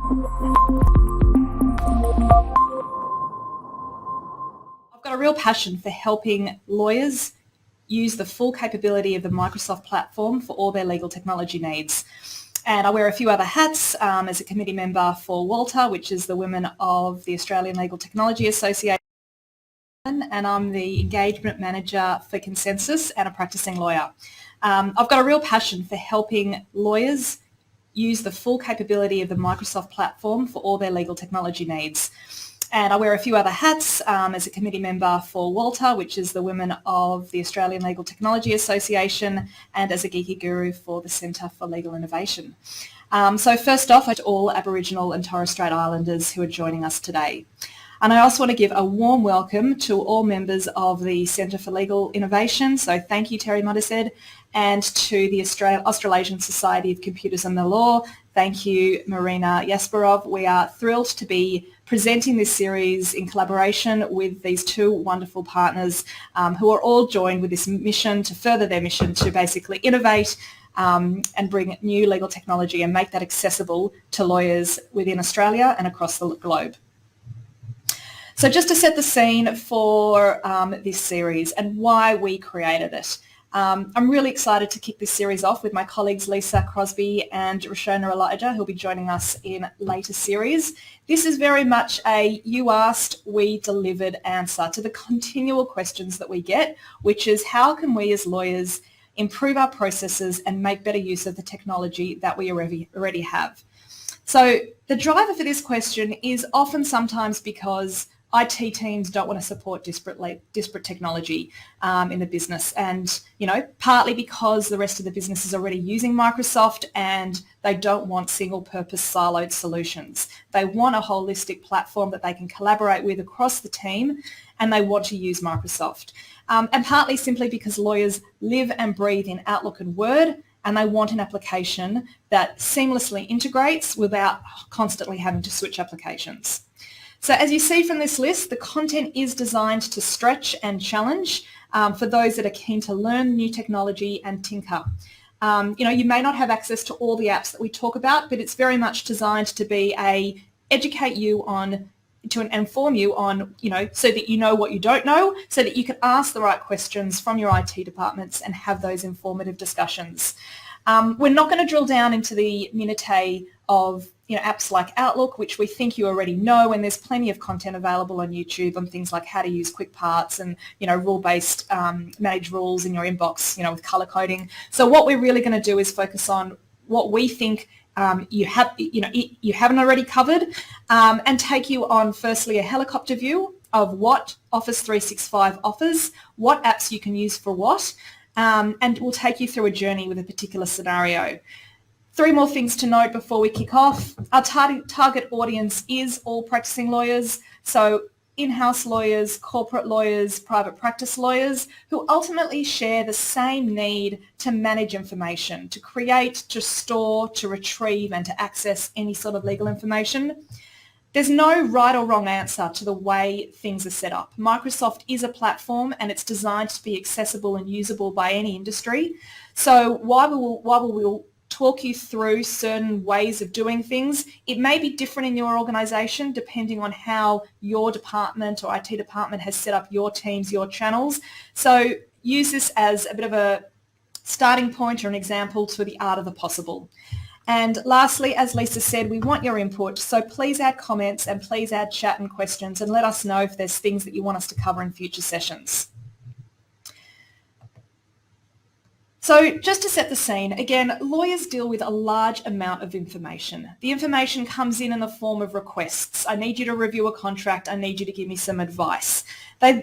I've got a real passion for helping lawyers use the full capability of the Microsoft platform for all their legal technology needs. And I wear a few other hats as a committee member for WALTA, which is the Women of the Australian Legal Technology Association, and I'm the engagement manager for Consensus and a practicing lawyer. I've got a real passion for helping lawyers use the full capability of the Microsoft platform for all their legal technology needs. And I wear a few other hats as a committee member for WALTA, which is the Women of the Australian Legal Technology Association, and as a geeky guru for the Centre for Legal Innovation. So first off, to all Aboriginal and Torres Strait Islanders who are joining us today. And I also want to give a warm welcome to all members of the Centre for Legal Innovation. So thank you, Terry Modised, and to the Australasian Society of Computers and the Law. Thank you, Marina Yasparov. We are thrilled to be presenting this series in collaboration with these two wonderful partners who are all joined with this mission to further their mission to basically innovate and bring new legal technology and make that accessible to lawyers within Australia and across the globe. So just to set the scene for this series and why we created it. I'm really excited to kick this series off with my colleagues Lisa Crosby and Roshona Elijah, who'll be joining us in later series. This is very much a you asked, we delivered answer to the continual questions that we get, which is how can we as lawyers improve our processes and make better use of the technology that we already have. So the driver for this question is often sometimes because IT teams don't want to support disparate technology in the business, and partly because the rest of the business is already using Microsoft and they don't want single-purpose siloed solutions. They want a holistic platform that they can collaborate with across the team, and they want to use Microsoft. And partly simply because lawyers live and breathe in Outlook and Word, and they want an application that seamlessly integrates without constantly having to switch applications. So as you see from this list, the content is designed to stretch and challenge for those that are keen to learn new technology and tinker. You may not have access to all the apps that we talk about, but it's very much designed to be educate you on, to inform you on, so that you know what you don't know, so that you can ask the right questions from your IT departments and have those informative discussions. We're not going to drill down into the minutiae of apps like Outlook, which we think you already know, and there's plenty of content available on YouTube on things like how to use quick parts and rule-based manage rules in your inbox, with color coding. So what we're really going to do is focus on what we think you haven't already covered, and take you on firstly a helicopter view of what Office 365 offers, what apps you can use for what, and we'll take you through a journey with a particular scenario. 3 more things to note before we kick off. Our target audience is all practicing lawyers, so in-house lawyers, corporate lawyers, private practice lawyers, who ultimately share the same need to manage information, to create, to store, to retrieve, and to access any sort of legal information. There's no right or wrong answer to the way things are set up. Microsoft is a platform and it's designed to be accessible and usable by any industry. So while we will talk you through certain ways of doing things, it may be different in your organisation depending on how your department or IT department has set up your teams, your channels. So use this as a bit of a starting point or an example to the art of the possible. And lastly, as Lisa said, we want your input, so please add comments and please add chat and questions and let us know if there's things that you want us to cover in future sessions. So just to set the scene, again, lawyers deal with a large amount of information. The information comes in the form of requests. I need you to review a contract. I need you to give me some advice.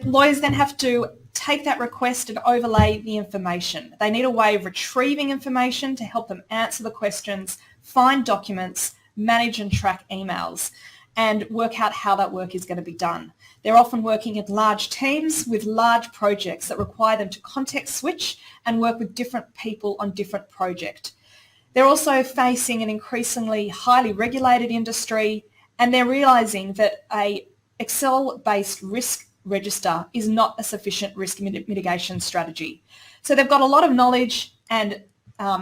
Lawyers then have to take that request and overlay the information. They need a way of retrieving information to help them answer the questions, find documents, manage and track emails, and work out how that work is going to be done. They're often working in large teams with large projects that require them to context switch and work with different people on different projects. They're also facing an increasingly highly regulated industry, and they're realising that a Excel-based risk register is not a sufficient risk mitigation strategy. So they've got a lot of knowledge and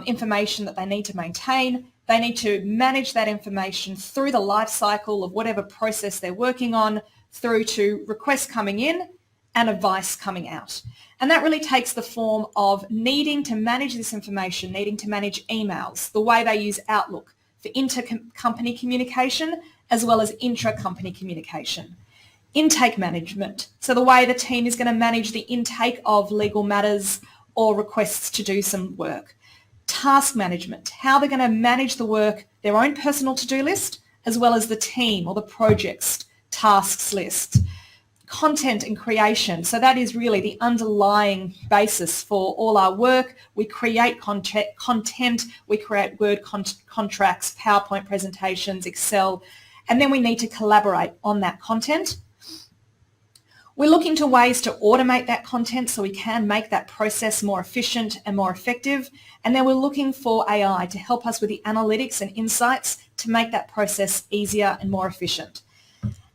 information that they need to maintain. They need to manage that information through the life cycle of whatever process they're working on, through to requests coming in and advice coming out. And that really takes the form of needing to manage this information, needing to manage emails, the way they use Outlook for inter-company communication as well as intra-company communication. Intake management, so the way the team is going to manage the intake of legal matters or requests to do some work. Task management, how they're going to manage the work, their own personal to-do list, as well as the team or the project's tasks list. Content and creation, so that is really the underlying basis for all our work. We create content, we create Word contracts, PowerPoint presentations, Excel, and then we need to collaborate on that content. We're looking to ways to automate that content so we can make that process more efficient and more effective. And then we're looking for AI to help us with the analytics and insights to make that process easier and more efficient.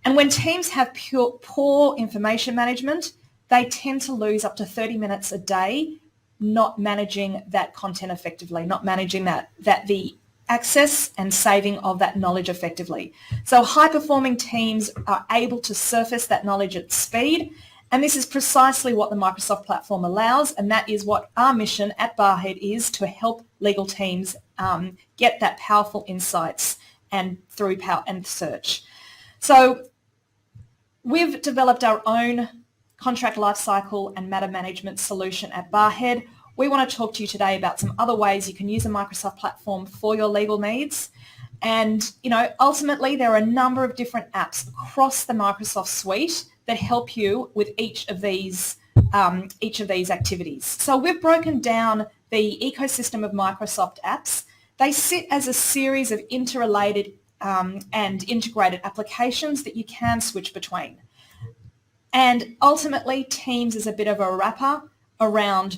And when teams have poor information management, they tend to lose up to 30 minutes a day not managing that content effectively, not managing the access and saving of that knowledge effectively. So high-performing teams are able to surface that knowledge at speed, and this is precisely what the Microsoft platform allows, and that is what our mission at Barhead is, to help legal teams get that powerful insights and through power and search. So we've developed our own contract lifecycle and matter management solution at Barhead. We want to talk to you today about some other ways you can use a Microsoft platform for your legal needs. And, ultimately there are a number of different apps across the Microsoft suite that help you with each of these activities. So we've broken down the ecosystem of Microsoft apps. They sit as a series of interrelated and integrated applications that you can switch between. And ultimately, Teams is a bit of a wrapper around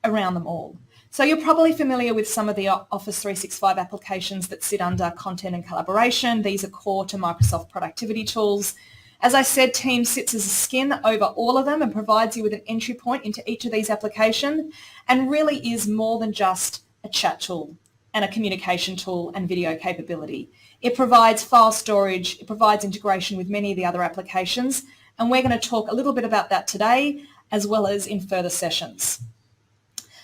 them all. So you're probably familiar with some of the Office 365 applications that sit under content and collaboration. These are core to Microsoft productivity tools. As I said, Teams sits as a skin over all of them and provides you with an entry point into each of these applications, and really is more than just a chat tool and a communication tool and video capability. It provides file storage, it provides integration with many of the other applications, and we're going to talk a little bit about that today, as well as in further sessions.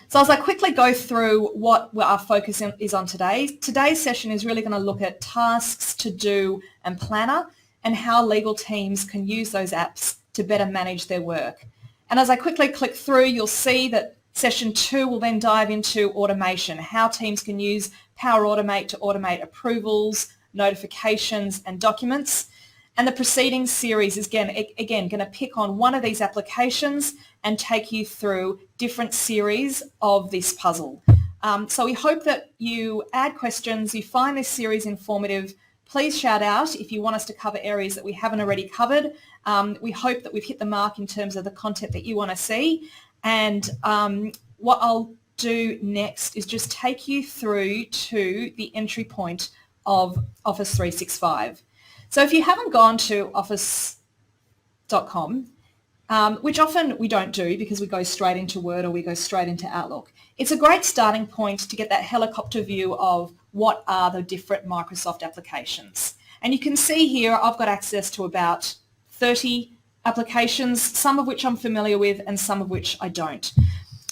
So as I quickly go through what our focus is on today, today's session is really going to look at tasks, to-do and planner, and how legal teams can use those apps to better manage their work. And as I quickly click through, you'll see that session 2 will then dive into automation, how teams can use Power Automate to automate approvals, notifications and documents. And the preceding series is again going to pick on one of these applications and take you through different series of this puzzle. So we hope that you add questions, you find this series informative. Please shout out if you want us to cover areas that we haven't already covered. We hope that we've hit the mark in terms of the content that you want to see. And what I'll do next is just take you through to the entry point of Office 365. So if you haven't gone to office.com, which often we don't do because we go straight into Word or we go straight into Outlook, it's a great starting point to get that helicopter view of what are the different Microsoft applications. And you can see here I've got access to about 30 applications, some of which I'm familiar with and some of which I don't.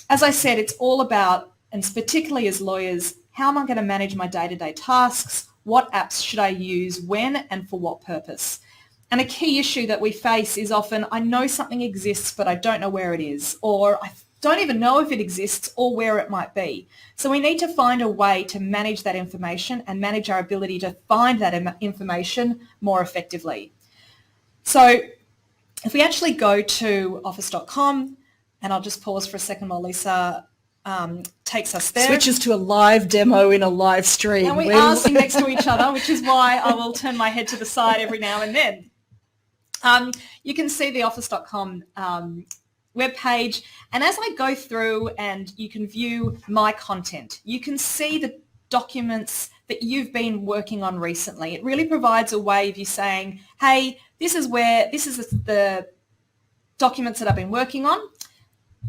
As I said, it's all about, and particularly as lawyers, how am I going to manage my day-to-day tasks? What apps should I use, when and for what purpose? And a key issue that we face is often I know something exists but I don't know where it is, or I don't even know if it exists or where it might be. So we need to find a way to manage that information and manage our ability to find that information more effectively. So if we actually go to office.com, and I'll just pause for a second while Lisa takes us there. Switches to a live demo in a live stream. And we are sitting next to each other, which is why I will turn my head to the side every now and then. You can see the office.com webpage, and as I go through and you can view my content, you can see the documents that you've been working on recently. It really provides a way of you saying, hey, this is the documents that I've been working on.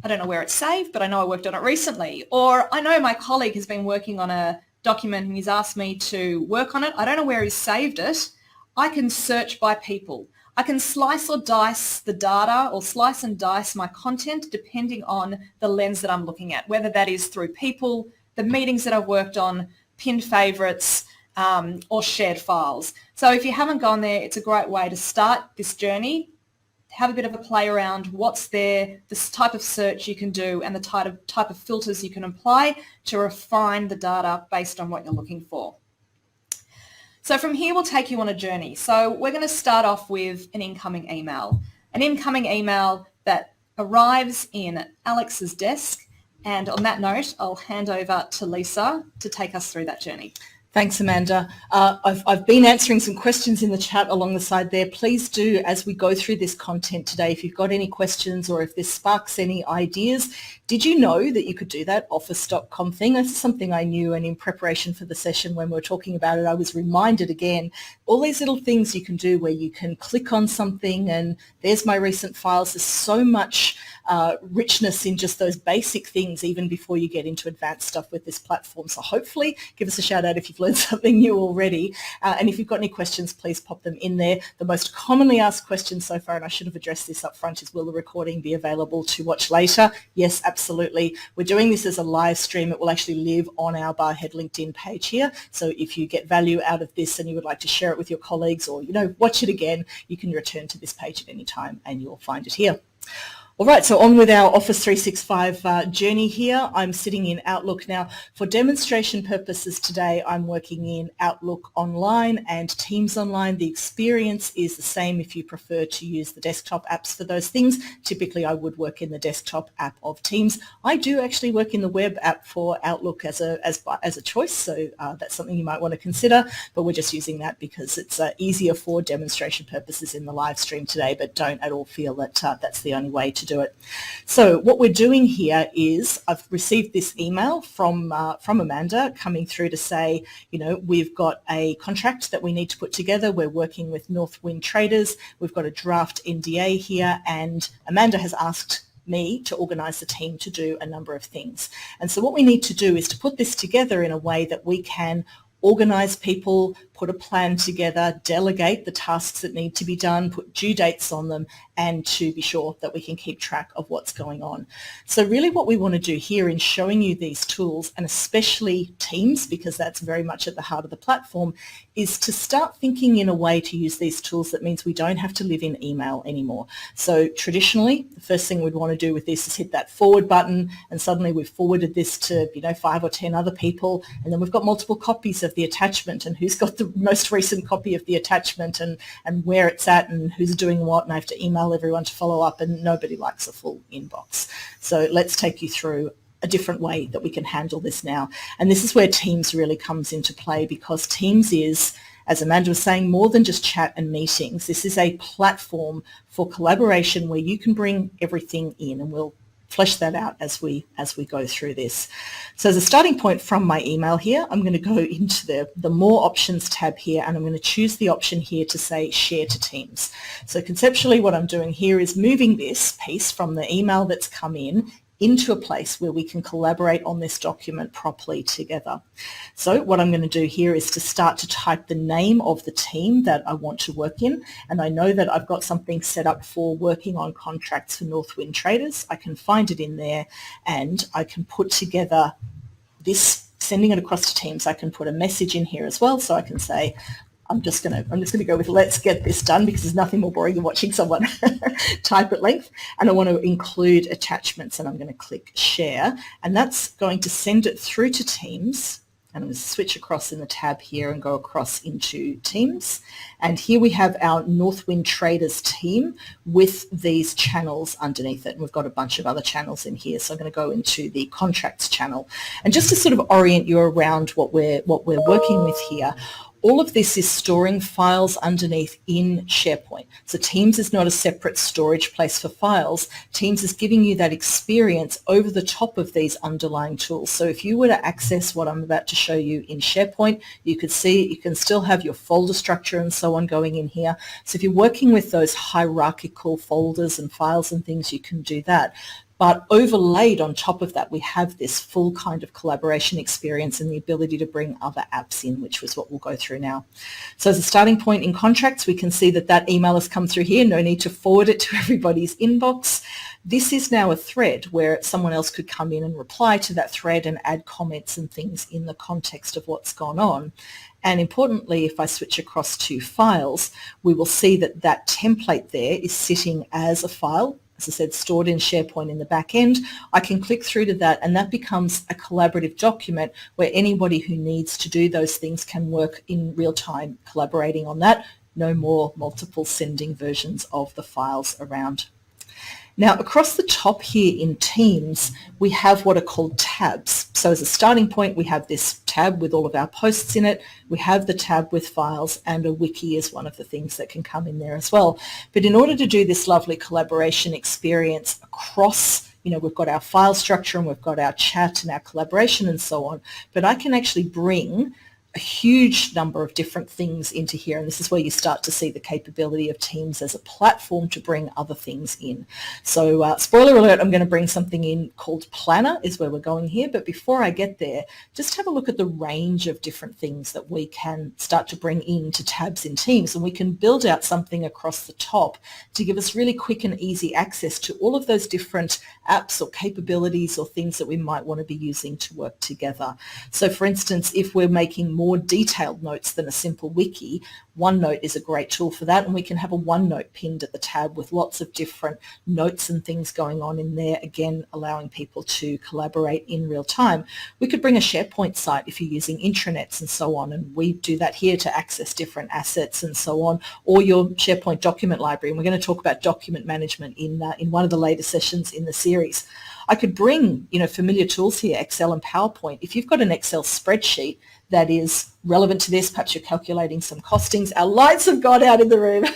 I don't know where it's saved, but I know I worked on it recently. Or I know my colleague has been working on a document and he's asked me to work on it, I don't know where he's saved it, I can search by people. I can slice or dice the data or slice and dice my content depending on the lens that I'm looking at, whether that is through people, the meetings that I've worked on, pinned favorites, or shared files. So if you haven't gone there, it's a great way to start this journey, have a bit of a play around what's there, this type of search you can do, and the type of filters you can apply to refine the data based on what you're looking for. So from here, we'll take you on a journey. So we're going to start off with an incoming email that arrives in Alex's desk. And on that note, I'll hand over to Lisa to take us through that journey. Thanks, Amanda. I've been answering some questions in the chat along the side there. Please do, as we go through this content today, if you've got any questions or if this sparks any ideas, did you know that you could do that office.com thing? This is something I knew, and in preparation for the session when we were talking about it, I was reminded again, all these little things you can do where you can click on something and there's my recent files. There's so much richness in just those basic things even before you get into advanced stuff with this platform. So hopefully give us a shout out if you've learned something new already. And if you've got any questions, please pop them in there. The most commonly asked question so far, and I should have addressed this up front, is will the recording be available to watch later? Yes, absolutely. We're doing this as a live stream. It will actually live on our Barhead LinkedIn page here. So if you get value out of this and you would like to share it with your colleagues or, watch it again, you can return to this page at any time and you'll find it here. All right, so on with our Office 365 journey here. I'm sitting in Outlook now. For demonstration purposes today, I'm working in Outlook Online and Teams Online. The experience is the same if you prefer to use the desktop apps for those things. Typically, I would work in the desktop app of Teams. I do actually work in the web app for Outlook as a choice, so that's something you might want to consider, but we're just using that because it's easier for demonstration purposes in the live stream today, but don't at all feel that that's the only way to do it. So what we're doing here is I've received this email from Amanda coming through to say, we've got a contract that we need to put together. We're working with Northwind Traders. We've got a draft NDA here, and Amanda has asked me to organise the team to do a number of things. And so what we need to do is to put this together in a way that we can organise people, put a plan together, delegate the tasks that need to be done, put due dates on them, and to be sure that we can keep track of what's going on. So really what we want to do here in showing you these tools, and especially Teams, because that's very much at the heart of the platform, is to start thinking in a way to use these tools that means we don't have to live in email anymore. So traditionally, the first thing we'd want to do with this is hit that forward button, and suddenly we've forwarded this to 5 or 10 other people, and then we've got multiple copies of the attachment, and who's got the most recent copy of the attachment and where it's at and who's doing what, and I have to email everyone to follow up, and nobody likes a full inbox. So let's take you through a different way that we can handle this now. And this is where Teams really comes into play, because Teams is, as Amanda was saying, more than just chat and meetings. This is a platform for collaboration where you can bring everything in, and we'll flesh that out as we go through this. So as a starting point from my email here, I'm going to go into the More Options tab here, and I'm going to choose the option here to say Share to Teams. So conceptually what I'm doing here is moving this piece from the email that's come in into a place where we can collaborate on this document properly together. So what I'm going to do here is to start to type the name of the team that I want to work in, and I know that I've got something set up for working on contracts for Northwind Traders. I can find it in there, and I can put together this, sending it across to Teams. I can put a message in here as well, so I can say, I'm just going to go with let's get this done, because there's nothing more boring than watching someone type at length. And I want to include attachments, and I'm going to click share, and that's going to send it through to Teams. And I'm going to switch across in the tab here and go across into Teams. And here we have our Northwind Traders team with these channels underneath it. And we've got a bunch of other channels in here. So I'm going to go into the contracts channel. And just to sort of orient you around what we're working with here, all of this is storing files underneath in SharePoint. So Teams is not a separate storage place for files. Teams is giving you that experience over the top of these underlying tools. So if you were to access what I'm about to show you in SharePoint, you could see you can still have your folder structure and so on going in here. So if you're working with those hierarchical folders and files and things, you can do that. But overlaid on top of that, we have this full kind of collaboration experience and the ability to bring other apps in, which was what we'll go through now. So as a starting point in contracts, we can see that that email has come through here. No need to forward it to everybody's inbox. This is now a thread where someone else could come in and reply to that thread and add comments and things in the context of what's gone on. And importantly, if I switch across to files, we will see that that template there is sitting as a file, as I said, stored in SharePoint in the back end. I can click through to that and that becomes a collaborative document where anybody who needs to do those things can work in real time collaborating on that. No more multiple sending versions of the files around. Now, across the top here in Teams, we have what are called tabs. So as a starting point, we have this tab with all of our posts in it. We have the tab with files, and a wiki is one of the things that can come in there as well. But in order to do this lovely collaboration experience across, we've got our file structure and we've got our chat and our collaboration and so on, but I can actually bring a huge number of different things into here, and this is where you start to see the capability of Teams as a platform to bring other things in. So spoiler alert, I'm going to bring something in called Planner is where we're going here, but before I get there, just have a look at the range of different things that we can start to bring into tabs in Teams, and we can build out something across the top to give us really quick and easy access to all of those different apps or capabilities or things that we might want to be using to work together. So for instance, if we're making more detailed notes than a simple wiki, OneNote is a great tool for that, and we can have a OneNote pinned at the tab with lots of different notes and things going on in there, again allowing people to collaborate in real time. We could bring a SharePoint site if you're using intranets and so on, and we do that here to access different assets and so on, or your SharePoint document library, and we're going to talk about document management in one of the later sessions in the series. I could bring, familiar tools here, Excel and PowerPoint. If you've got an Excel spreadsheet that is relevant to this, perhaps you're calculating some costings. Our lights have gone out in the room.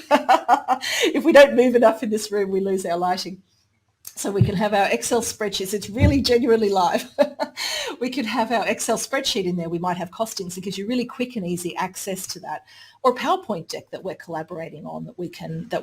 If we don't move enough in this room, we lose our lighting. So we can have our Excel spreadsheets. It's really genuinely live. We could have our Excel spreadsheet in there. We might have costings. It gives you really quick and easy access to that. Or a PowerPoint deck that we're collaborating on that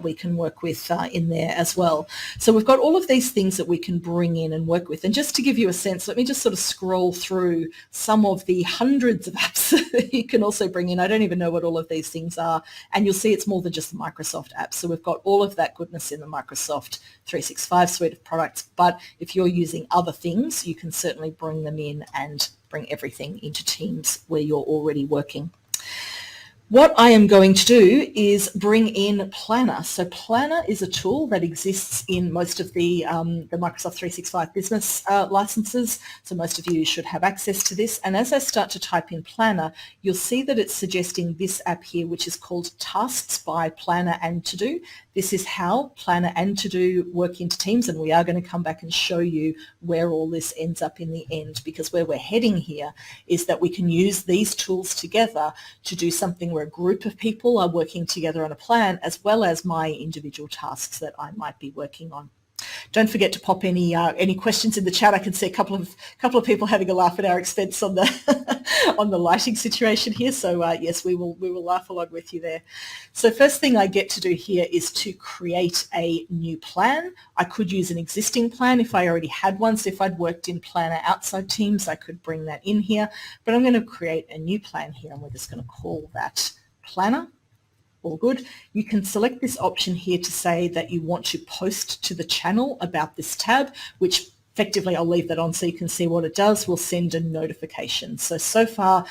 we can work with in there as well. So we've got all of these things that we can bring in and work with. And just to give you a sense, let me just sort of scroll through some of the hundreds of apps that you can also bring in. I don't even know what all of these things are. And you'll see it's more than just the Microsoft apps. So we've got all of that goodness in the Microsoft 365 suite of products. But if you're using other things, you can certainly bring them in and bring everything into Teams where you're already working. What I am going to do is bring in Planner. So Planner is a tool that exists in most of the Microsoft 365 business licenses. So most of you should have access to this. And as I start to type in Planner, you'll see that it's suggesting this app here, which is called Tasks by Planner and To-Do. This is how Planner and To-Do work into Teams, and we are going to come back and show you where all this ends up in the end, because where we're heading here is that we can use these tools together to do something where a group of people are working together on a plan, as well as my individual tasks that I might be working on. Don't forget to pop any questions in the chat. I can see a couple of people having a laugh at our expense on the on the lighting situation here. So yes, we will laugh along with you there. So first thing I get to do here is to create a new plan. I could use an existing plan if I already had one. So if I'd worked in Planner outside Teams, I could bring that in here. But I'm going to create a new plan here, and we're just going to call that Planner. All good. You can select this option here to say that you want to post to the channel about this tab, which effectively I'll leave that on so you can see what it does. We'll send a notification. So far,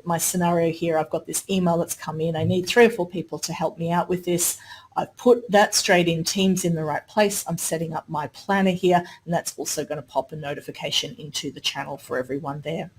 my scenario here, I've got this email that's come in. I need 3 or 4 people to help me out with this. I've put that straight in Teams in the right place. I'm setting up my planner here, and that's also going to pop a notification into the channel for everyone there.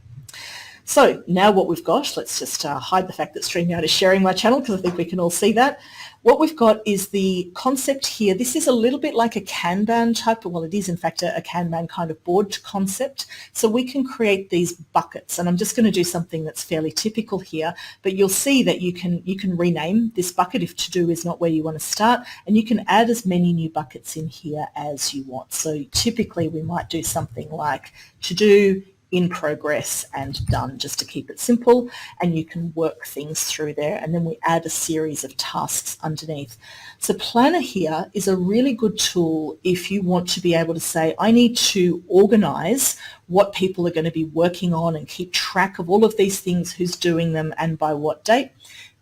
So now what we've got, let's just hide the fact that StreamYard is sharing my channel because I think we can all see that. What we've got is the concept here. This is a little bit like a Kanban type, well, it is in fact a Kanban kind of board concept. So we can create these buckets, and I'm just going to do something that's fairly typical here, but you'll see that you can rename this bucket if to-do is not where you want to start, and you can add as many new buckets in here as you want. So typically we might do something like to-do in progress, and done, just to keep it simple, and you can work things through there, and then we add a series of tasks underneath. So Planner here is a really good tool if you want to be able to say, I need to organize what people are going to be working on and keep track of all of these things, who's doing them and by what date.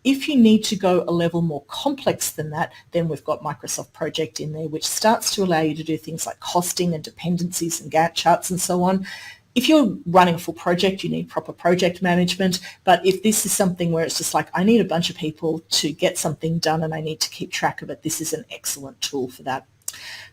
If you need to go a level more complex than that, then we've got Microsoft Project in there, which starts to allow you to do things like costing and dependencies and Gantt charts and so on. If you're running a full project, you need proper project management. But if this is something where it's just like, I need a bunch of people to get something done and I need to keep track of it, this is an excellent tool for that.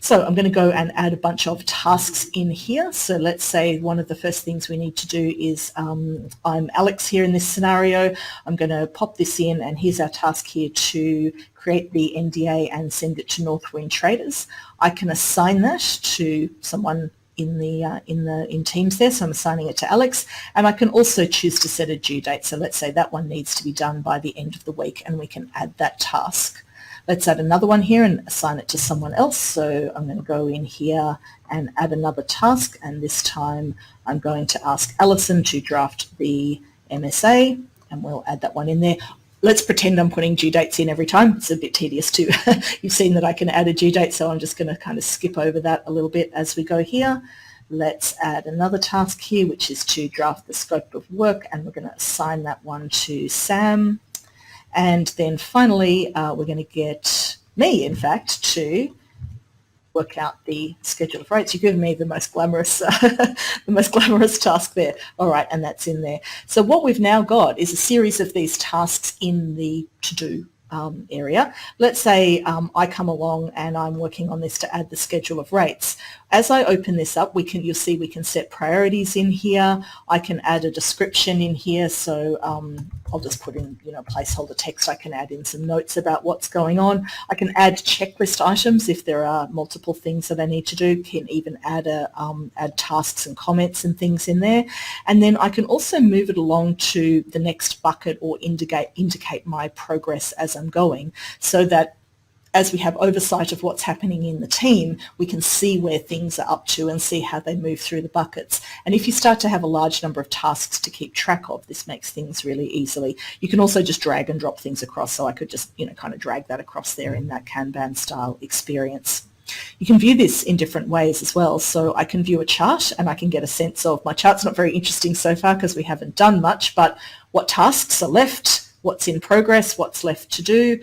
So I'm going to go and add a bunch of tasks in here. So let's say one of the first things we need to do is, I'm Alex here in this scenario. I'm going to pop this in, and here's our task here to create the NDA and send it to Northwind Traders. I can assign that to someone in Teams there, so I'm assigning it to Alex, and I can also choose to set a due date. So let's say that one needs to be done by the end of the week, and we can add that task. Let's add another one here and assign it to someone else. So I'm going to go in here and add another task, and this time I'm going to ask Alison to draft the MSA, and we'll add that one in there. Let's pretend I'm putting due dates in every time. It's a bit tedious too. You've seen that I can add a due date, so I'm just going to kind of skip over that a little bit as we go here. Let's add another task here, which is to draft the scope of work, and we're going to assign that one to Sam. And then finally, we're going to get me, in fact, to work out the schedule of rates. You've given me the most glamorous, task there. All right, and that's in there. So what we've now got is a series of these tasks in the to-do area. Let's say I come along and I'm working on this to add the schedule of rates. As I open this up, you'll see we can set priorities in here. I can add a description in here, so I'll just put in placeholder text. I can add in some notes about what's going on. I can add checklist items if there are multiple things that I need to do. Can even add add tasks and comments and things in there. And then I can also move it along to the next bucket or indicate my progress as I'm going, so that as we have oversight of what's happening in the team, we can see where things are up to and see how they move through the buckets. And if you start to have a large number of tasks to keep track of, this makes things really easily. You can also just drag and drop things across, so I could just kind of drag that across there in that Kanban style experience. You can view this in different ways as well. So I can view a chart and I can get a sense of, my chart's not very interesting so far because we haven't done much, but what tasks are left, what's in progress, what's left to do.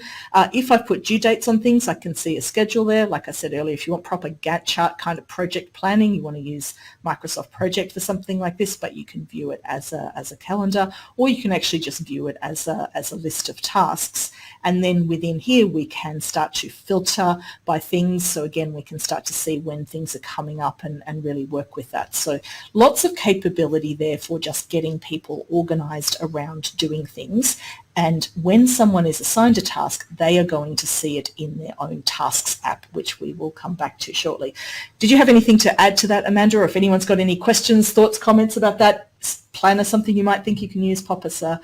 If I've put due dates on things, I can see a schedule there. Like I said earlier, if you want proper Gantt chart kind of project planning, you want to use Microsoft Project for something like this, but you can view it as a calendar, or you can actually just view it as a list of tasks. And then within here, we can start to filter by things. So again, we can start to see when things are coming up and really work with that. So lots of capability there for just getting people organized around doing things. And when someone is assigned a task, they are going to see it in their own tasks app, which we will come back to shortly. Did you have anything to add to that, Amanda? Or if anyone's got any questions, thoughts, comments about that planner, something you might think you can use, pop us a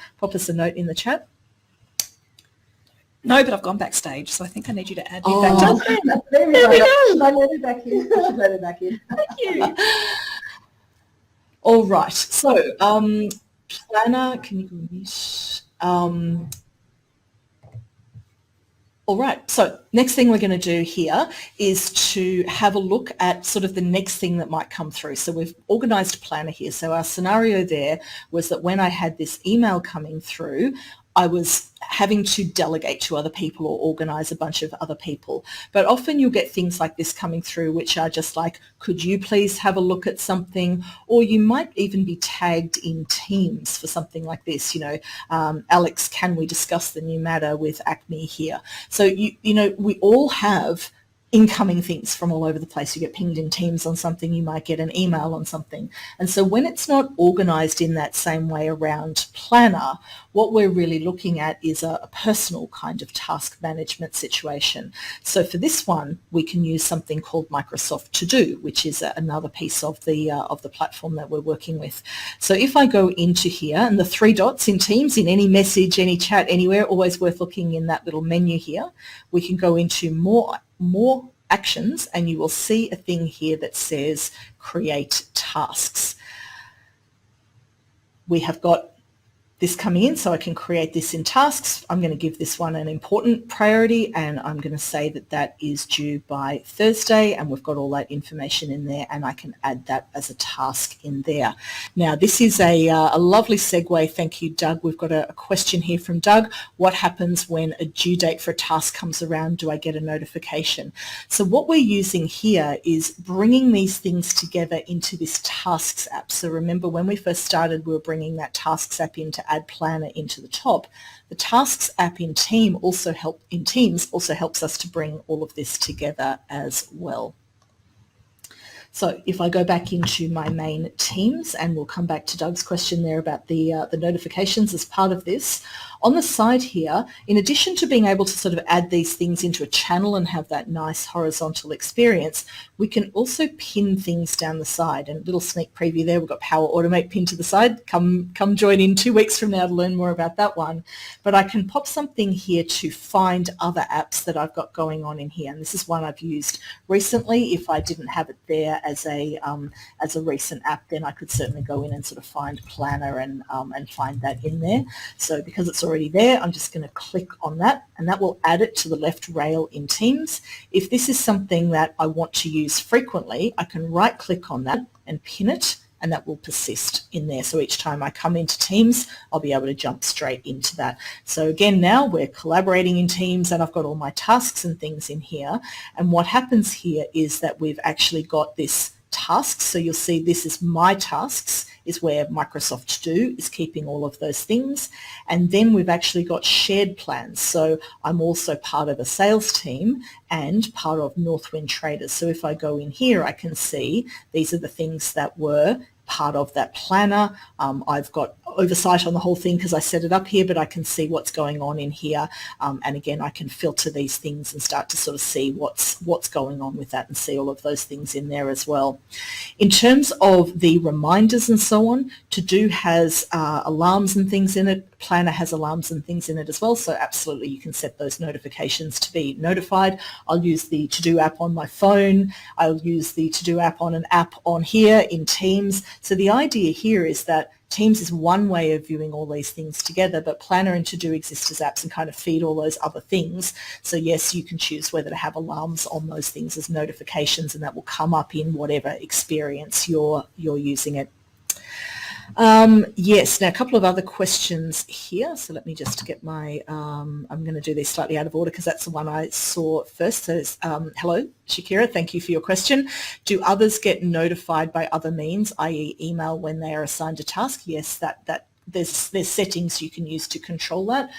note in the chat. No, but I've gone backstage, so I think I need you to add me back. There we go. I let it back in. I should let it back in. Thank you. All right. So planner, can you go this? All right, so next thing we're going to do here is to have a look at sort of the next thing that might come through. So we've organised a planner here. So our scenario there was that when I had this email coming through, I was having to delegate to other people or organise a bunch of other people. But often you'll get things like this coming through, which are just like, could you please have a look at something? Or you might even be tagged in Teams for something like this. Alex, can we discuss the new matter with Acme here? So, we all have incoming things from all over the place. You get pinged in Teams on something, you might get an email on something. And so when it's not organised in that same way around Planner, what we're really looking at is a personal kind of task management situation. So for this one, we can use something called Microsoft To Do, which is another piece of the platform that we're working with. So if I go into here, and the three dots in Teams, in any message, any chat, anywhere, always worth looking in that little menu here, we can go into more actions, and you will see a thing here that says create tasks. we have got this coming in, so I can create this in tasks. I'm going to give this one an important priority, and I'm going to say that that is due by Thursday, and we've got all that information in there, and I can add that as a task in there. Now, this is a lovely segue. Thank you, Doug. We've got a question here from Doug. What happens when a due date for a task comes around? Do I get a notification? So what we're using here is bringing these things together into this tasks app. So remember, when we first started, we were bringing that tasks app into Add Planner into the top. The Tasks app in Teams also helps us to bring all of this together as well. So if I go back into my main Teams, and we'll come back to Doug's question there about the notifications as part of this, on the side here, in addition to being able to sort of add these things into a channel and have that nice horizontal experience, we can also pin things down the side. And a little sneak preview there, we've got Power Automate pinned to the side. Come join in 2 weeks from now to learn more about that one. But I can pop something here to find other apps that I've got going on in here. And this is one I've used recently. If I didn't have it there as a recent app, then I could certainly go in and sort of find Planner and find that in there. So because it's already there, I'm just going to click on that, and that will add it to the left rail in Teams. If this is something that I want to use frequently, I can right click on that and pin it, and that will persist in there. So each time I come into Teams, I'll be able to jump straight into that. So again, now we're collaborating in Teams, and I've got all my tasks and things in here. And what happens here is that we've actually got this tasks. So you'll see this is my tasks, is where Microsoft To Do is keeping all of those things. And then we've actually got shared plans. So I'm also part of a sales team and part of Northwind Traders. So if I go in here, I can see these are the things that were part of that planner. I've got oversight on the whole thing because I set it up here, but I can see what's going on in here. And again, I can filter these things and start to sort of see what's going on with that and see all of those things in there as well. In terms of the reminders and so on, To Do has alarms and things in it. Planner has alarms and things in it as well. So absolutely, you can set those notifications to be notified. I'll use the To Do app on my phone. I'll use the To Do app on an app on here in Teams. So the idea here is that Teams is one way of viewing all these things together, but Planner and To Do exist as apps and kind of feed all those other things. So yes, you can choose whether to have alarms on those things as notifications, and that will come up in whatever experience you're using it. Yes, now a couple of other questions here. So let me just get my, I'm going to do these slightly out of order because that's the one I saw first. So hello, Shakira, thank you for your question. Do others get notified by other means, i.e. email, when they are assigned a task? Yes, there's settings you can use to control that.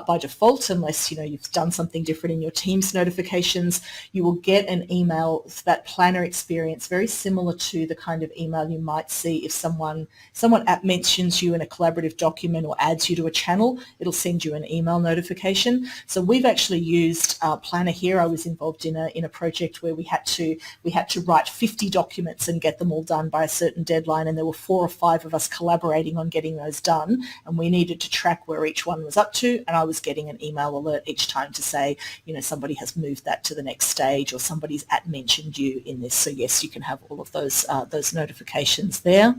By default, unless you've done something different in your Teams notifications, you will get an email, that planner experience, very similar to the kind of email you might see if someone mentions you in a collaborative document or adds you to a channel. It'll send you an email notification. So we've actually used Planner here. I was involved in a project where we had to write 50 documents and get them all done by a certain deadline, and there were 4 or 5 of us collaborating on getting those done. And we needed to track where each one was up to, and I was getting an email alert each time to say, somebody has moved that to the next stage, or somebody's mentioned you in this. So yes, you can have all of those notifications there.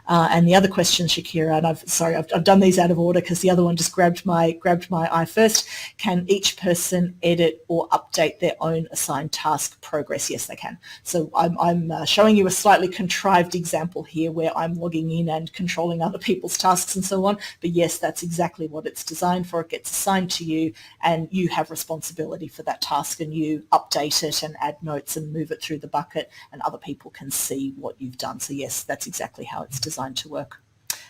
And the other question, Shakira, and I've done these out of order because the other one just grabbed my eye first. Can each person edit or update their own assigned task progress? Yes, they can. So I'm showing you a slightly contrived example here where I'm logging in and controlling other people's tasks and so on. But yes, that's exactly what it's designed for. It gets assigned to you, and you have responsibility for that task, and you update it and add notes and move it through the bucket, and other people can see what you've done. So yes, that's exactly how it's designed to work.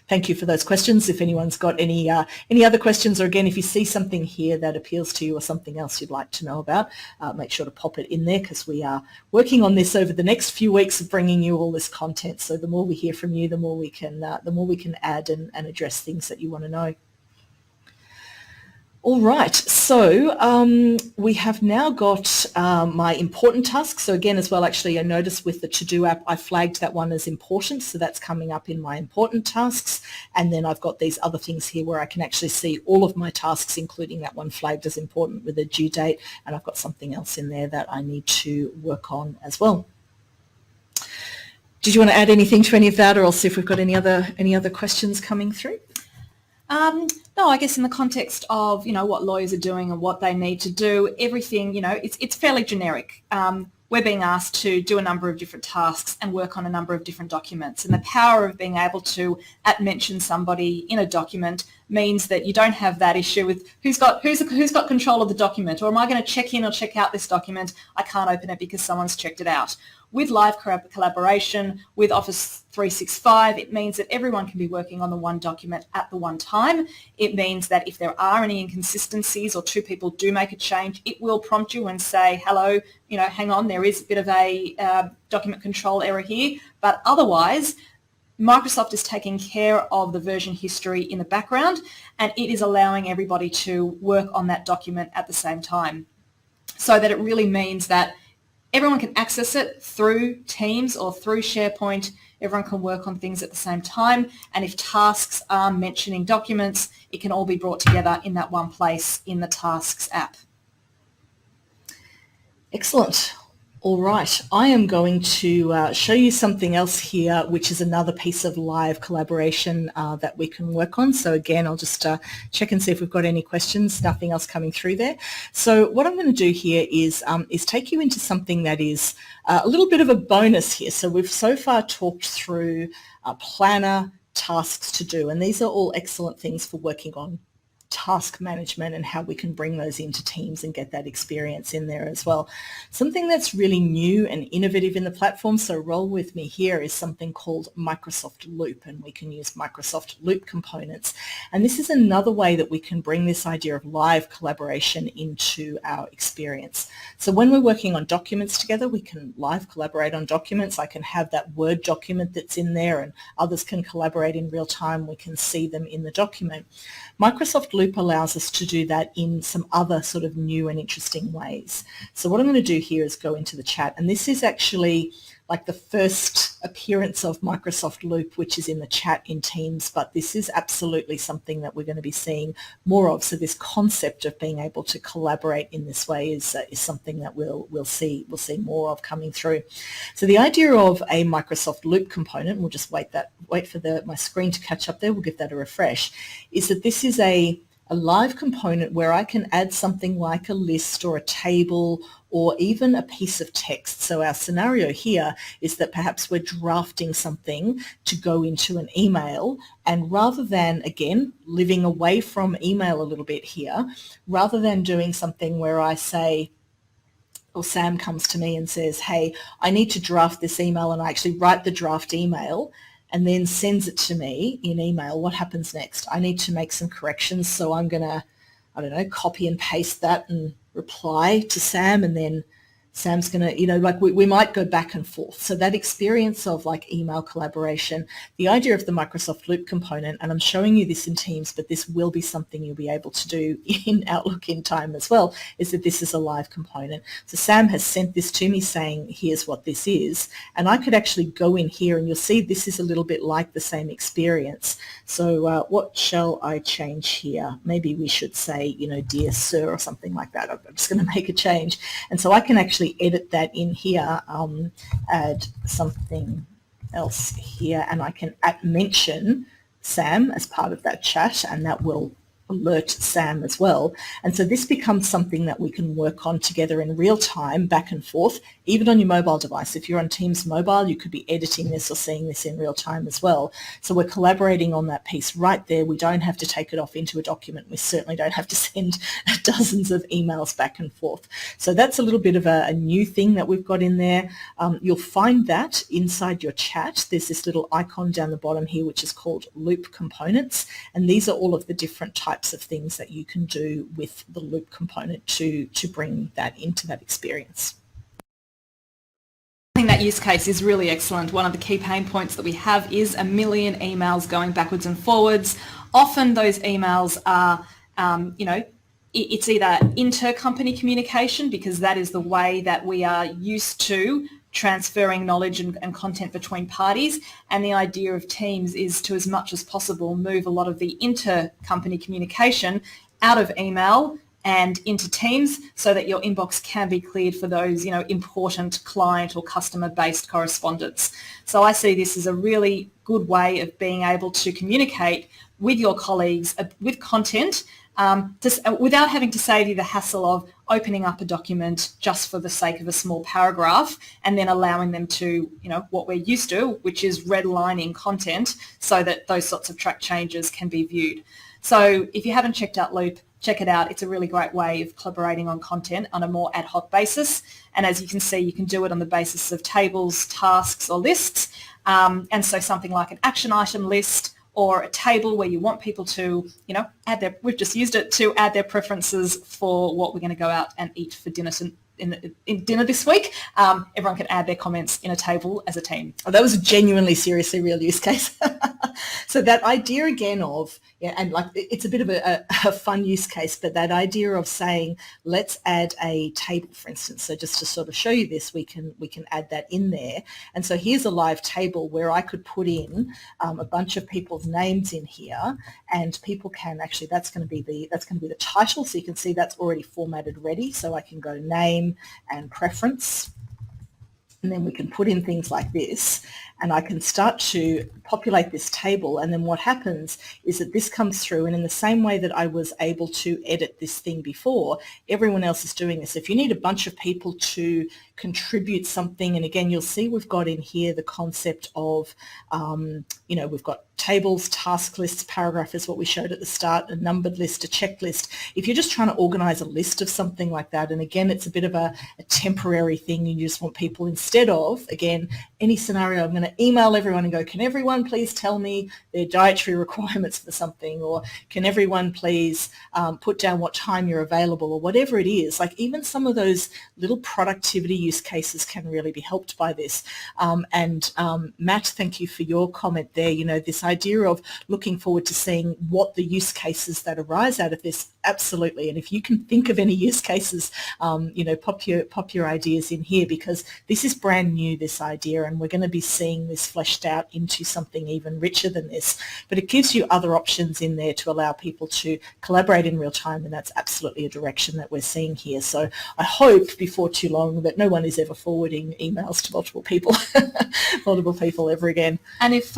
Thank you for those questions. If anyone's got any other questions, or again, if you see something here that appeals to you or something else you'd like to know about, make sure to pop it in there, because we are working on this over the next few weeks of bringing you all this content. So the more we hear from you, the more we can add and address things that you want to know. All right, so we have now got my important tasks. So again, as well, actually, I noticed with the To Do app, I flagged that one as important. So that's coming up in my important tasks. And then I've got these other things here where I can actually see all of my tasks, including that one flagged as important with a due date. And I've got something else in there that I need to work on as well. Did you want to add anything to any of that, or I'll see if we've got any other questions coming through? No, I guess in the context of, what lawyers are doing and what they need to do, everything, it's fairly generic. We're being asked to do a number of different tasks and work on a number of different documents. And the power of being able to mention somebody in a document means that you don't have that issue with who's got control of the document, or am I going to check in or check out this document? I can't open it because someone's checked it out. With live collaboration, with Office 365, it means that everyone can be working on the one document at the one time. It means that if there are any inconsistencies or two people do make a change, it will prompt you and say, hello, hang on, there is a bit of a document control error here. But otherwise, Microsoft is taking care of the version history in the background, and it is allowing everybody to work on that document at the same time. So that it really means that everyone can access it through Teams or through SharePoint. Everyone can work on things at the same time. And if tasks are mentioning documents, it can all be brought together in that one place in the Tasks app. Excellent. All right, I am going to show you something else here, which is another piece of live collaboration that we can work on. So again, I'll just check and see if we've got any questions. Nothing else coming through there. So what I'm going to do here is take you into something that is a little bit of a bonus here. So we've so far talked through planner, tasks to do, and these are all excellent things for working on task management and how we can bring those into Teams and get that experience in there as well. Something that's really new and innovative in the platform, so roll with me here, is something called Microsoft Loop, and we can use Microsoft Loop components. And this is another way that we can bring this idea of live collaboration into our experience. So when we're working on documents together, we can live collaborate on documents. I can have that Word document that's in there and others can collaborate in real time. We can see them in the document. Microsoft Loop allows us to do that in some other sort of new and interesting ways. So what I'm going to do here is go into the chat, and this is actually like the first appearance of Microsoft Loop, which is in the chat in Teams, but this is absolutely something that we're going to be seeing more of. So this concept of being able to collaborate in this way is something that we'll see more of coming through. So the idea of a Microsoft Loop component, we'll just wait for my screen to catch up there, we'll give that a refresh, is that this is a live component where I can add something like a list or a table or even a piece of text. So our scenario here is that perhaps we're drafting something to go into an email, and rather than, again, living away from email a little bit here, rather than doing something where I say, or Sam comes to me and says, hey, I need to draft this email, and I actually write the draft email and then sends it to me in email, what happens next? I need to make some corrections, so I'm going to, copy and paste that and reply to Sam, and then Sam's going to, we might go back and forth. So that experience of like email collaboration, the idea of the Microsoft Loop component, and I'm showing you this in Teams, but this will be something you'll be able to do in Outlook in time as well, is that this is a live component. So Sam has sent this to me saying, here's what this is. And I could actually go in here and you'll see this is a little bit like the same experience. So what shall I change here? Maybe we should say, dear sir, or something like that. I'm just going to make a change. And so I can actually edit that in here, add something else here, and I can mention Sam as part of that chat, and that will alert Sam as well. And so this becomes something that we can work on together in real time, back and forth, even on your mobile device. If you're on Teams Mobile, you could be editing this or seeing this in real time as well. So we're collaborating on that piece right there. We don't have to take it off into a document. We certainly don't have to send dozens of emails back and forth. So that's a little bit of a new thing that we've got in there. You'll find that inside your chat. There's this little icon down the bottom here, which is called Loop Components. And these are all of the different types of things that you can do with the Loop component to bring that into that experience. I think that use case is really excellent. One of the key pain points that we have is a million emails going backwards and forwards. Often those emails are, it's either inter-company communication, because that is the way that we are used to transferring knowledge and content between parties. And the idea of Teams is to, as much as possible, move a lot of the inter-company communication out of email and into Teams so that your inbox can be cleared for those, important client or customer-based correspondence. So I see this as a really good way of being able to communicate with your colleagues with content without having to save you the hassle of opening up a document just for the sake of a small paragraph and then allowing them to, what we're used to, which is redlining content so that those sorts of track changes can be viewed. So if you haven't checked out Loop, check it out. It's a really great way of collaborating on content on a more ad hoc basis. And as you can see, you can do it on the basis of tables, tasks, or lists. And so something like an action item list or a table where you want people to, we've just used it to add their preferences for what we're going to go out and eat for dinner in dinner this week. Everyone can add their comments in a table as a team. Oh, that was a genuinely, seriously real use case. So that idea again of, and like it's a bit of a fun use case, but that idea of saying, let's add a table, for instance. So just to sort of show you this, we can add that in there. And so here's a live table where I could put in a bunch of people's names in here, and people can actually, that's going to be the title. So you can see that's already formatted ready. So I can go name and preference. And then we can put in things like this, and I can start to populate this table. And then what happens is that this comes through, and in the same way that I was able to edit this thing before, everyone else is doing this. If you need a bunch of people to contribute something, and again, you'll see we've got in here the concept of, we've got tables, task lists, paragraph is what we showed at the start, a numbered list, a checklist. If you're just trying to organize a list of something like that, and again, it's a bit of a temporary thing, you just want people, instead of, again, any scenario, I'm going to email everyone and go, can everyone please tell me their dietary requirements for something, or can everyone please put down what time you're available, or whatever it is. Like even some of those little productivity use cases can really be helped by this. Matt, thank you for your comment there. This idea of looking forward to seeing what the use cases that arise out of this, absolutely. And if you can think of any use cases, pop your ideas in here, because this is brand new, this idea, and we're going to be seeing this fleshed out into something even richer than this. But it gives you other options in there to allow people to collaborate in real time, and that's absolutely a direction that we're seeing here. So I hope before too long that no one is ever forwarding emails to multiple people ever again. And if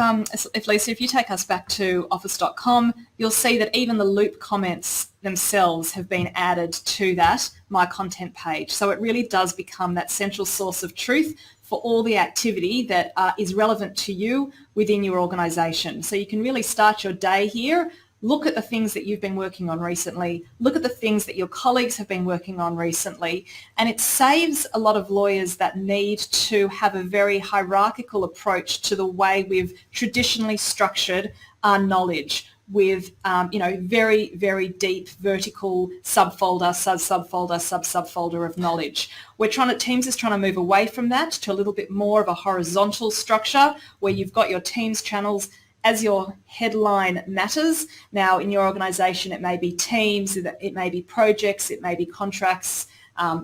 Lisa, if you take us back to office.com, you'll see that even the Loop comments themselves have been added to that My Content page. So it really does become that central source of truth for all the activity that is relevant to you within your organisation. So you can really start your day here, look at the things that you've been working on recently, look at the things that your colleagues have been working on recently, and it saves a lot of lawyers that need to have a very hierarchical approach to the way we've traditionally structured our knowledge with, very, very deep vertical subfolder, sub-subfolder, sub-subfolder of knowledge. Teams is trying to move away from that to a little bit more of a horizontal structure where you've got your Teams channels as your headline matters. Now, in your organisation, it may be teams, it may be projects, it may be contracts,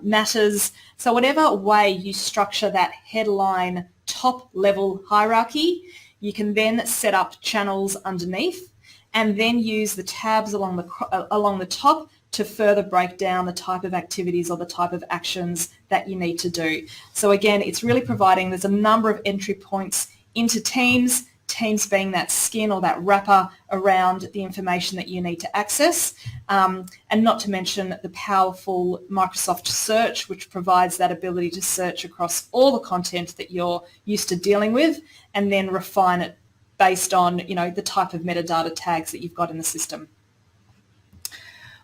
matters. So whatever way you structure that headline top-level hierarchy, you can then set up channels underneath and then use the tabs along the top to further break down the type of activities or the type of actions that you need to do. So again, it's really providing, there's a number of entry points into Teams, Teams being that skin or that wrapper around the information that you need to access, and not to mention the powerful Microsoft search, which provides that ability to search across all the content that you're used to dealing with and then refine it based on, the type of metadata tags that you've got in the system.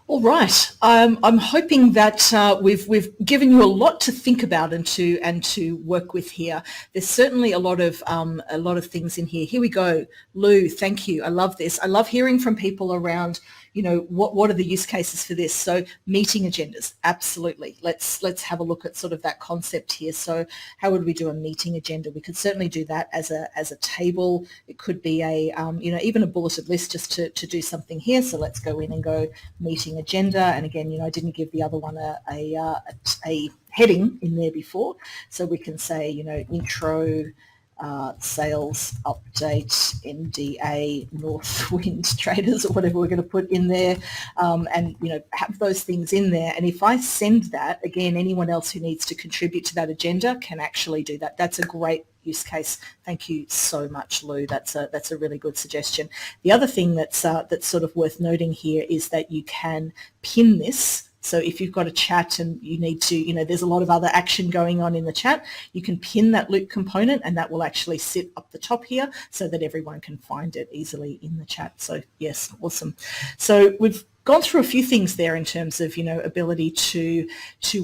All right. I'm hoping that we've given you a lot to think about and to work with here. There's certainly a lot of things in here. Here we go. Lou, thank you. I love this. I love hearing from people around, what are the use cases for this? So meeting agendas, absolutely. Let's have a look at sort of that concept here. So how would we do a meeting agenda? We could certainly do that as a table. It could be even a bulleted list just to do something here. So let's go in and go meeting agenda. And again, I didn't give the other one a heading in there before. So we can say, intro sales update, NDA, Northwind traders, or whatever we're going to put in there, and have those things in there. And if I send that, again, anyone else who needs to contribute to that agenda can actually do that. That's a great use case. Thank you so much, Lou. That's a really good suggestion. The other thing that's sort of worth noting here is that you can pin this. So if you've got a chat and you need to, there's a lot of other action going on in the chat, you can pin that loop component and that will actually sit up the top here so that everyone can find it easily in the chat. So yes, awesome. So we've gone through a few things there in terms of, ability to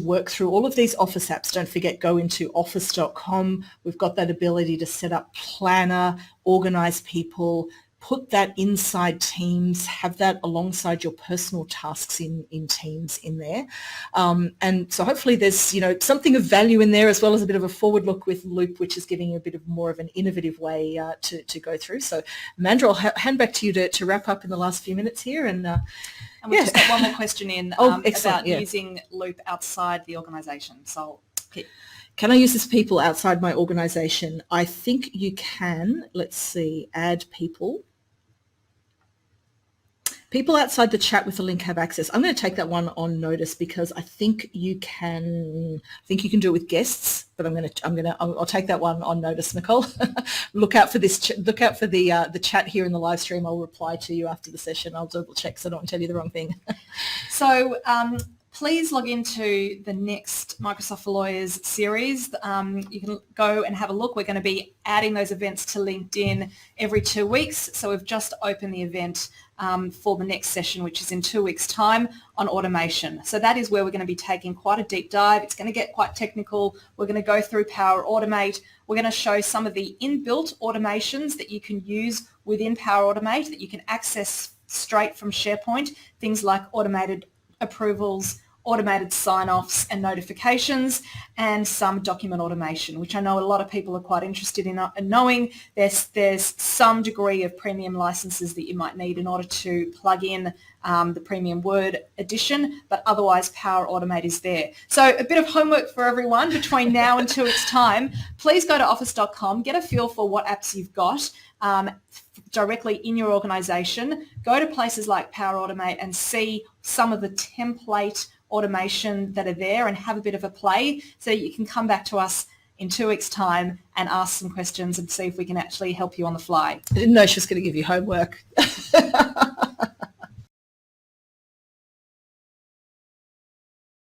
work through all of these Office apps. Don't forget, go into office.com. We've got that ability to set up Planner, organize people, put that inside Teams, have that alongside your personal tasks in Teams in there. And so hopefully there's, something of value in there, as well as a bit of a forward look with Loop, which is giving you a bit of more of an innovative way to go through. So Amanda, I'll hand back to you to wrap up in the last few minutes here. And we've just got one more question in about using Loop outside the organisation. So can I use this people outside my organisation? I think you can. Let's see, add people. People outside the chat with the link have access. I'm going to take that one on notice because I think you can do it with guests, but I'll take that one on notice, Nicole. Look out for this. Look out for the chat here in the live stream. I'll reply to you after the session. I'll double check so I don't tell you the wrong thing. So please log into the next Microsoft for Lawyers series. You can go and have a look. We're going to be adding those events to LinkedIn every 2 weeks. So we've just opened the event for the next session, which is in 2 weeks' time, on automation. So that is where we're going to be taking quite a deep dive. It's going to get quite technical. We're going to go through Power Automate. We're going to show some of the inbuilt automations that you can use within Power Automate that you can access straight from SharePoint, things like automated approvals, automated sign-offs and notifications, and some document automation, which I know a lot of people are quite interested in knowing. There's some degree of premium licenses that you might need in order to plug in the premium Word edition, but otherwise Power Automate is there. So a bit of homework for everyone between now and 2 weeks' time. Please go to office.com, get a feel for what apps you've got directly in your organisation. Go to places like Power Automate and see some of the template automation that are there and have a bit of a play so you can come back to us in 2 weeks' time and ask some questions and see if we can actually help you on the fly. I didn't know she was going to give you homework.